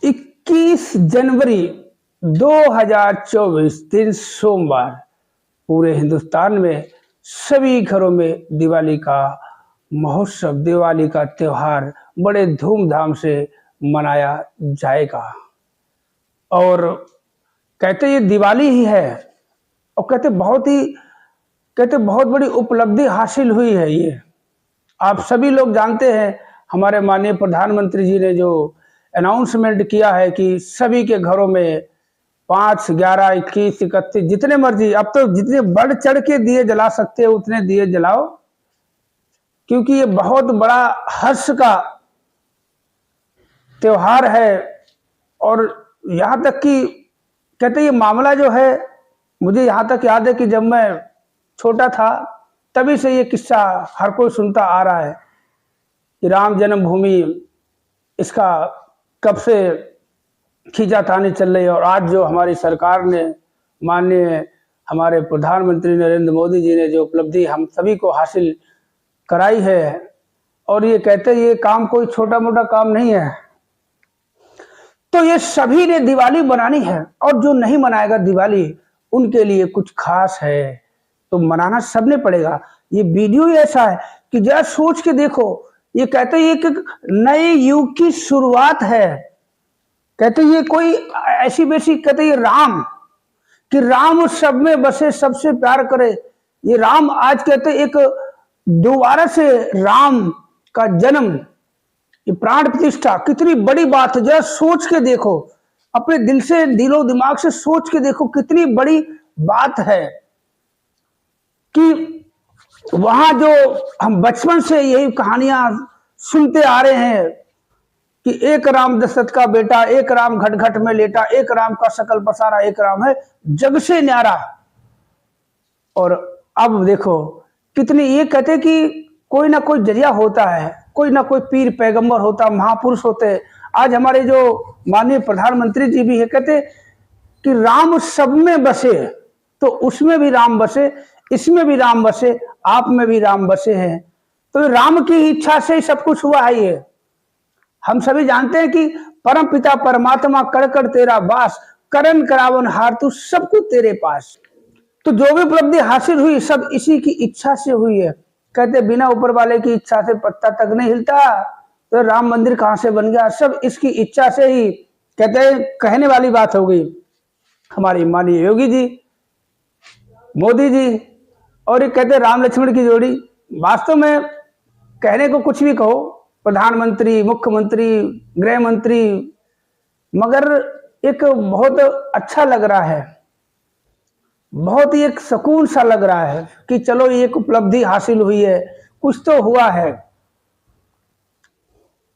21 जनवरी 2024 दिन सोमवार पूरे हिंदुस्तान में सभी घरों में दिवाली का महोत्सव, दिवाली का त्योहार बड़े धूमधाम से मनाया जाएगा। और कहते ये दिवाली ही है, और कहते बहुत बड़ी उपलब्धि हासिल हुई है। ये आप सभी लोग जानते हैं, हमारे माननीय प्रधानमंत्री जी ने जो अनाउंसमेंट किया है कि सभी के घरों में 5, 11, 21, 31 जितने मर्जी, अब तो जितने बढ़ चढ़ के दिए जला सकते हो उतने दिए जलाओ, क्योंकि ये बहुत बड़ा हर्ष का त्योहार है। और यहाँ तक कि कहते ये मामला जो है, मुझे यहाँ तक याद है कि जब मैं छोटा था तभी से ये किस्सा हर कोई सुनता आ रहा है कि राम जन्मभूमि इसका कब से खींचातानी चल रही है। और आज जो हमारी सरकार ने, माननीय हमारे प्रधानमंत्री नरेंद्र मोदी जी ने जो उपलब्धि हम सभी को हासिल कराई है, और ये कहते ये काम कोई छोटा मोटा काम नहीं है, तो ये सभी ने दिवाली बनानी है। और जो नहीं मनाएगा दिवाली, उनके लिए कुछ खास है, तो मनाना सबने पड़ेगा। ये वीडियो ही ऐसा है कि जरा सोच के देखो। ये कहते ये एक नए युग की शुरुआत है। कहते ये कोई ऐसी वैसी, कहते ये राम, कि राम सब में बसे, सबसे प्यार करे। ये राम आज कहते एक दोबारा से राम का जन्म, ये प्राण प्रतिष्ठा कितनी बड़ी बात है। जरा सोच के देखो, अपने दिल से, दिलो दिमाग से सोच के देखो कितनी बड़ी बात है कि वहां जो हम बचपन से यही कहानियां सुनते आ रहे हैं कि एक राम दशरथ का बेटा, एक राम घट घट में लेटा, एक राम का सकल पसारा, एक राम है जग से न्यारा। और अब देखो कितनी, ये कहते कि कोई ना कोई जरिया होता है, कोई ना कोई पीर पैगंबर होता, महापुरुष होते। आज हमारे जो माननीय प्रधानमंत्री जी भी है, कहते कि राम सब में बसे, तो उसमें भी राम बसे, इसमें भी राम बसे, आप में भी राम बसे हैं। तो राम की इच्छा से ही सब कुछ हुआ है। ये हम सभी जानते हैं कि परम पिता परमात्मा कर कर तेरा वास, करन करावन हार तू सब कुछ तेरे पास। तो जो भी उपलब्धि हासिल हुई सब इसी की इच्छा से हुई है। कहते बिना ऊपर वाले की इच्छा से पत्ता तक नहीं हिलता, तो राम मंदिर कहां से बन गया, सब इसकी इच्छा से ही। कहते कहने वाली बात हो गई हमारी माननीय योगी जी, मोदी जी, और ये कहते राम लक्ष्मण की जोड़ी। वास्तव में कहने को कुछ भी कहो, प्रधानमंत्री, मुख्यमंत्री, गृह मंत्री, मगर एक बहुत अच्छा लग रहा है, बहुत ही एक सुकून सा लग रहा है कि चलो एक उपलब्धि हासिल हुई है, कुछ तो हुआ है।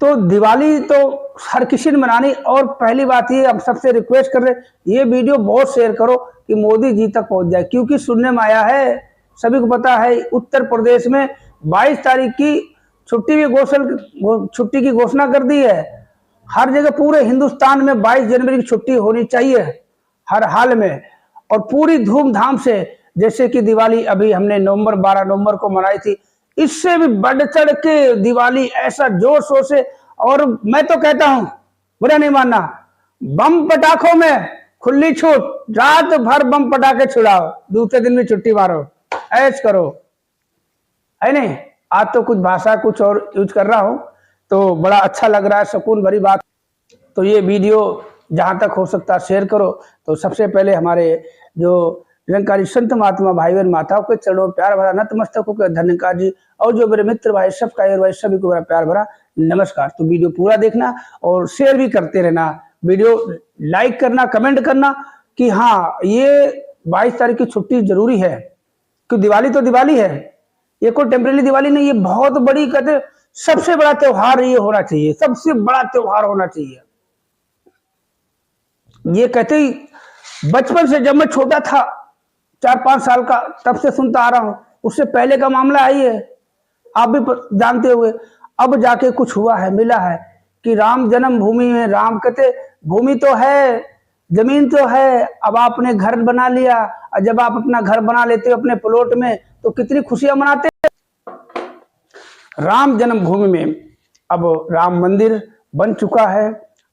तो दिवाली तो हर किसी ने मनानी। और पहली बात ये, हम सबसे रिक्वेस्ट कर रहे, ये वीडियो बहुत शेयर करो कि मोदी जी तक पहुंच जाए, क्योंकि सुनने में आया है, सभी को पता है, उत्तर प्रदेश में 22 तारीख की छुट्टी की घोषणा कर दी है। हर जगह पूरे हिंदुस्तान में 22 जनवरी की छुट्टी होनी चाहिए हर हाल में, और पूरी धूमधाम से, जैसे कि दिवाली अभी हमने 12 नवंबर को मनाई थी, इससे भी बढ़ चढ़ के दिवाली ऐसा जोर शोर से। और मैं तो कहता हूं, बुरा नहीं मानना, बम पटाखों में खुली छूट, रात भर बम पटाखे छुड़ाओ, दूसरे दिन भी छुट्टी मारो, ऐश करो, है नहीं। आज तो कुछ भाषा कुछ और यूज कर रहा हूं, तो बड़ा अच्छा लग रहा है, सुकून भरी बात। तो ये वीडियो जहां तक हो सकता है शेयर करो। तो सबसे पहले हमारे जो निरंकारी संत महात्मा भाई बहन माताओं के चरणों प्यार भरा नतमस्तकों के धन्यवाद जी, और जो मेरे मित्र भाई सबका भाई सभी को मेरा प्यार भरा नमस्कार। तो वीडियो पूरा देखना और शेयर भी करते रहना, वीडियो लाइक करना, कमेंट करना कि हाँ ये 22 तारीख की छुट्टी जरूरी है, क्योंकि दिवाली तो दिवाली है, ये कोई टेम्परेरी दिवाली नहीं, ये बहुत बड़ी, कहते सबसे बड़ा त्योहार ये होना चाहिए, सबसे बड़ा त्योहार होना चाहिए। ये कहते बचपन से, जब मैं छोटा था 4-5 साल का, तब से सुनता आ रहा हूं, उससे पहले का मामला है ये, आप भी जानते हुए। अब जाके कुछ हुआ है, मिला है कि राम जन्मभूमि में, राम कहते भूमि तो है, जमीन तो है, अब आपने घर बना लिया, और जब आप अपना घर बना लेते हो अपने प्लॉट में, तो कितनी खुशियां मनाते हैं। राम जन्मभूमि में अब राम मंदिर बन चुका है,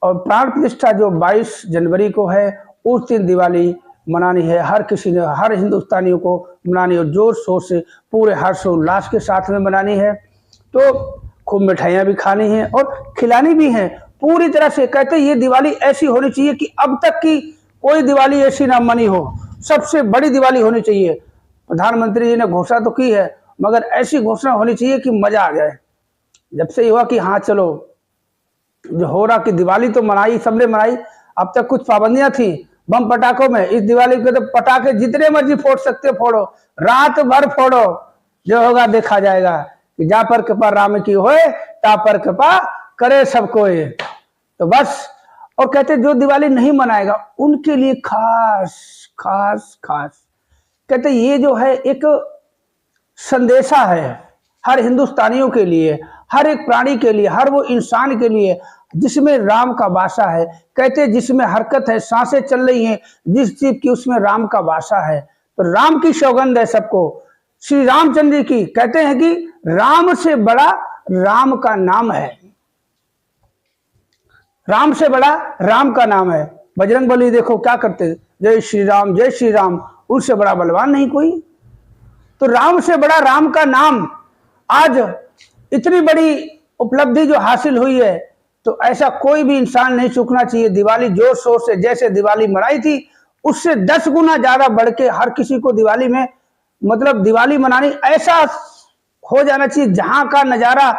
और प्राण प्रतिष्ठा जो 22 जनवरी को है, उस दिन दिवाली मनानी है। हर किसी ने, हर हिंदुस्तानियों को मनानी है, जोर शोर से पूरे हर्षोल्लास के साथ में मनानी है। तो खूब मिठाइयाँ भी खानी है और खिलानी भी है पूरी तरह से। कहते ये दिवाली ऐसी होनी चाहिए कि अब तक की कोई दिवाली ऐसी ना मनी हो, सबसे बड़ी दिवाली होनी चाहिए। प्रधानमंत्री जी ने घोषणा तो की है, मगर ऐसी घोषणा होनी चाहिए कि मजा आ जाए। जब से ये हुआ कि हाँ चलो जो हो रहा कि दिवाली तो मनाई, सबने मनाई। अब तक कुछ पाबंदियां थी बम पटाखों में, इस दिवाली पे तो पटाखे जितने मर्जी फोड़ सकते हो फोड़ो, रात भर फोड़ो, जो होगा देखा जाएगा। कि जा पर कृपा राम की होए, ता पर कृपा करे सबको। तो बस, और कहते जो दिवाली नहीं मनाएगा उनके लिए खास खास खास, कहते ये जो है एक संदेशा है हर हिंदुस्तानियों के लिए, हर एक प्राणी के लिए, हर वो इंसान के लिए जिसमें राम का वासा है। कहते जिसमें हरकत है, सांसें चल रही हैं जिस जीव की, उसमें राम का वासा है। तो राम की सौगंध है सबको, श्री रामचंद्र जी की। कहते हैं कि राम से बड़ा राम का नाम है, राम से बड़ा राम का नाम है। बजरंगबली देखो क्या करते, जय श्री राम जय श्री राम, उससे बड़ा बलवान नहीं कोई। तो राम से बड़ा राम का नाम, आज इतनी बड़ी उपलब्धि जो हासिल हुई है, तो ऐसा कोई भी इंसान नहीं चूकना चाहिए। दिवाली जोर शोर से, जैसे दिवाली मनाई थी उससे 10 गुना ज्यादा बढ़ के हर किसी को दिवाली में, मतलब दिवाली मनानी ऐसा हो जाना चाहिए जहां का नजारा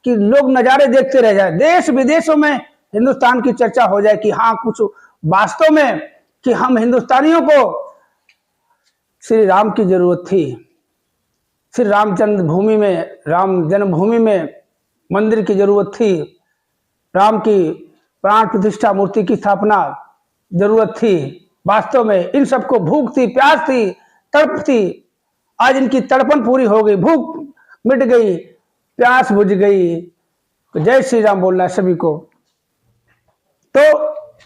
कि लोग नजारे देखते रह जाए, देश विदेशों में हिंदुस्तान की चर्चा हो जाए कि हाँ कुछ वास्तव में कि हम हिंदुस्तानियों को श्री राम की जरूरत थी। श्री रामचंद्र भूमि में, राम जन्मभूमि में मंदिर की जरूरत थी, राम की प्राण प्रतिष्ठा मूर्ति की स्थापना जरूरत थी। वास्तव में इन सबको भूख थी, प्यास थी, तड़प थी। आज इनकी तड़पन पूरी हो गई, भूख मिट गई, प्यास बुझ गई। तो जय श्री राम बोलना है सभी को। तो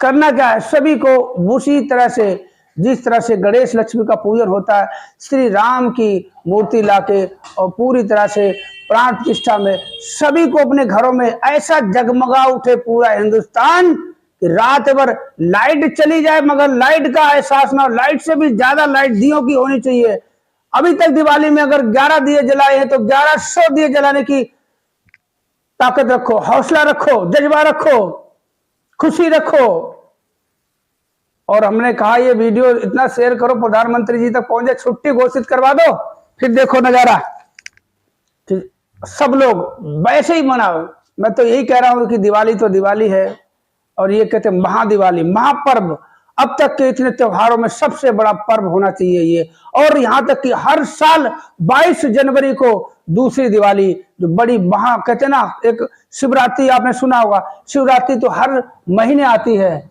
करना क्या है, सभी को उसी तरह से, जिस तरह से गणेश लक्ष्मी का पूजन होता है, श्री राम की मूर्ति लाके और पूरी तरह से प्राण प्रतिष्ठा में सभी को अपने घरों में ऐसा जगमगा उठे पूरा हिंदुस्तान कि रात भर लाइट चली जाए मगर लाइट का एहसास ना हो। लाइट से भी ज्यादा लाइट दियों की होनी चाहिए। अभी तक दिवाली में अगर 11 दिए जलाए हैं तो 1100 दिए जलाने की ताकत रखो, हौसला रखो, जज्बा रखो, खुशी रखो। और हमने कहा ये वीडियो इतना शेयर करो, प्रधानमंत्री जी तक पहुंचे, छुट्टी घोषित करवा दो, फिर देखो नजारा, सब लोग वैसे ही मनाओ। मैं तो यही कह रहा हूं कि दिवाली तो दिवाली है, और ये कहते हैं महादिवाली, महापर्व। अब तक के इतने त्योहारों में सबसे बड़ा पर्व होना चाहिए ये। और यहां तक कि हर साल 22 जनवरी को दूसरी दिवाली जो बड़ी महा, कहते हैं ना, एक शिवरात्रि आपने सुना होगा, शिवरात्रि तो हर महीने आती है।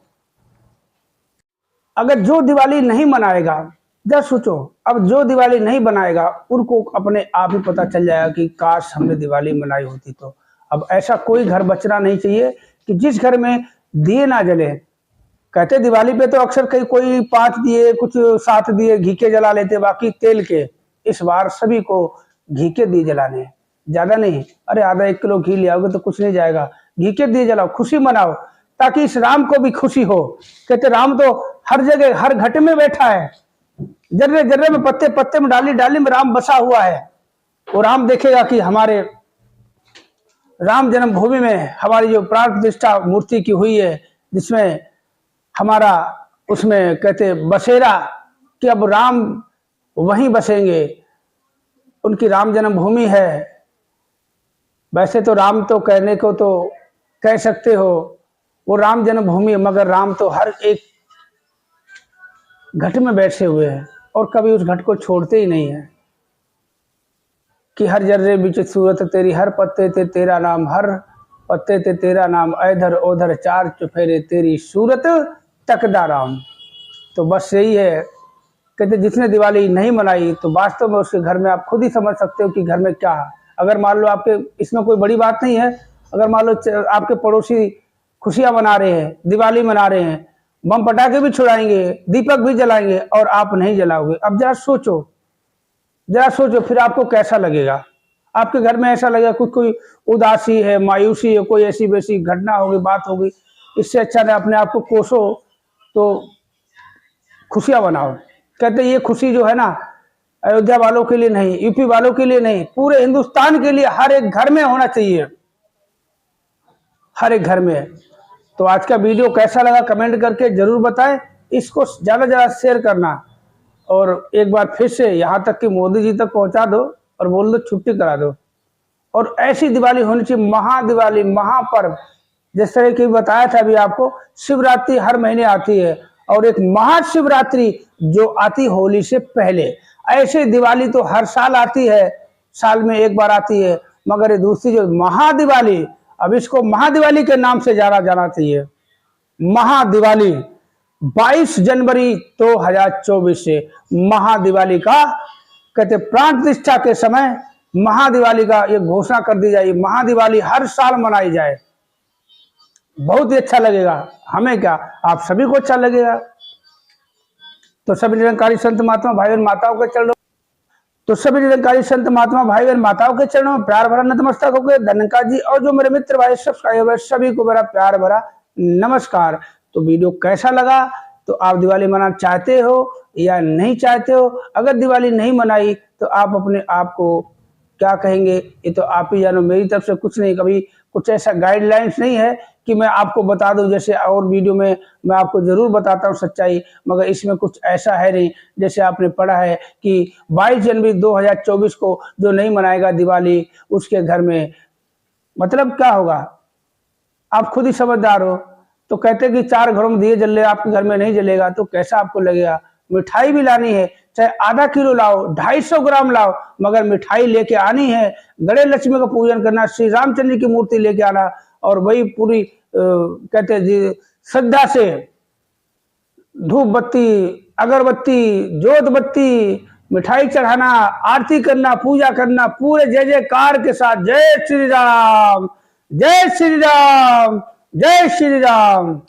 अगर जो दिवाली नहीं मनाएगा, जब सोचो, अब जो दिवाली नहीं बनाएगा उनको अपने आप ही पता चल जाएगा कि काश हमने दिवाली मनाई होती। तो अब ऐसा कोई घर बचना नहीं चाहिए कि जिस घर में दिए ना जले। कहते दिवाली पे तो अक्सर कई कोई 5 दिए, कुछ 7 दिए घी के जला लेते, बाकी तेल के। इस बार सभी को घी के दिए जलाने, ज्यादा नहीं। अरे आधा 1 किलो घी ले आओगे तो कुछ नहीं जाएगा, घी के दिए जलाओ, खुशी मनाओ, ताकि इस राम को भी खुशी हो। कहते राम तो हर जगह हर घट में बैठा है, जर्रे जर्रे में, पत्ते पत्ते में, डाली डाली में राम बसा हुआ है। वो राम देखेगा कि हमारे राम जन्मभूमि में हमारी जो प्राण प्रतिष्ठा मूर्ति की हुई है, जिसमें हमारा उसमें कहते बसेरा, कि अब राम वहीं बसेंगे, उनकी राम जन्मभूमि है। वैसे तो राम तो कहने को तो कह सकते हो वो राम जन्मभूमि, मगर राम तो हर एक घट में बैठे हुए हैं और कभी उस घट को छोड़ते ही नहीं है। कि हर जर्रे बीच सूरत तेरी, हर पत्ते ते तेरा नाम, हर पत्ते ते तेरा नाम, इधर उधर 4 चुफेरे तेरी सूरत तकदा राम। तो बस यही है। कहते जिसने दिवाली नहीं मनाई तो वास्तव में उसके घर में आप खुद ही समझ सकते हो कि घर में क्या है। अगर मान लो आपके, इसमें कोई बड़ी बात नहीं है, अगर मान लो आपके पड़ोसी खुशियां मना रहे हैं, दिवाली मना रहे हैं, बम पटाखे भी छुड़ाएंगे, दीपक भी जलाएंगे, और आप नहीं जलाओगे, अब जरा सोचो फिर आपको कैसा लगेगा। आपके घर में ऐसा लगेगा कुछ कोई उदासी है, मायूसी है, कोई ऐसी वैसी घटना होगी, बात होगी, इससे अच्छा है अपने आप को कोसो तो खुशियां बनाओ। कहते ये खुशी जो है ना अयोध्या वालों के लिए नहीं, यूपी वालों के लिए नहीं, पूरे हिंदुस्तान के लिए हर एक घर में होना चाहिए, हर एक घर में। तो आज का वीडियो कैसा लगा कमेंट करके जरूर बताएं, इसको ज्यादा ज्यादा शेयर करना और एक बार फिर से यहाँ तक कि मोदी जी तक पहुंचा दो और बोल दो छुट्टी करा दो। और ऐसी दिवाली होनी चाहिए, महादिवाली, महापर्व। जिस तरह की बताया था अभी आपको, शिवरात्रि हर महीने आती है और एक महाशिवरात्रि जो आती होली से पहले। ऐसे दिवाली तो हर साल आती है, साल में एक बार आती है, मगर ये दूसरी जो महादिवाली, अब इसको महादिवाली के नाम से जाना जाना चाहिए। महादिवाली 22 जनवरी 2024 से महादिवाली का कहते प्राण प्रतिष्ठा के समय महादिवाली का ये घोषणा कर दी जाए, महादिवाली हर साल मनाई जाए। बहुत ही अच्छा लगेगा, हमें क्या आप सभी को अच्छा लगेगा। तो सभी निरंकारी संत महात्मा भाई और माताओं के चरणों के चरणों में प्यार भरा नतमस्तक होकर धन्यकार जी। और जो मेरे मित्र भाई सब्सक्राइबर सभी को मेरा प्यार भरा नमस्कार। तो वीडियो कैसा लगा, तो आप दिवाली मनाना चाहते हो या नहीं चाहते हो? अगर दिवाली नहीं मनाई तो आप अपने आप को क्या कहेंगे, ये तो आप ही जानो। मेरी तरफ से कुछ नहीं, कभी कुछ ऐसा गाइडलाइंस नहीं है कि मैं आपको बता दूं। जैसे और वीडियो में मैं आपको जरूर बताता हूं सच्चाई, मगर इसमें कुछ ऐसा है नहीं। जैसे आपने पढ़ा है कि 22 जनवरी 2024 को जो नहीं मनाएगा दिवाली, उसके घर में मतलब क्या होगा, आप खुद ही समझदार हो। तो कहते कि 4 घरों में दिए जल रहे, आपके घर में नहीं जलेगा तो कैसा आपको लगेगा। मिठाई भी लानी है, चाहे आधा किलो लाओ, 250 ग्राम लाओ, मगर मिठाई लेके आनी है। गणेश लक्ष्मी का पूजन करना, श्री रामचंद्र की मूर्ति लेके आना और वही पूरी कहते जी श्रद्धा से धूप बत्ती, अगरबत्ती, जोत बत्ती, मिठाई चढ़ाना, आरती करना, पूजा करना, पूरे जय जयकार के साथ जय श्री राम, जय श्री राम, जय श्री राम।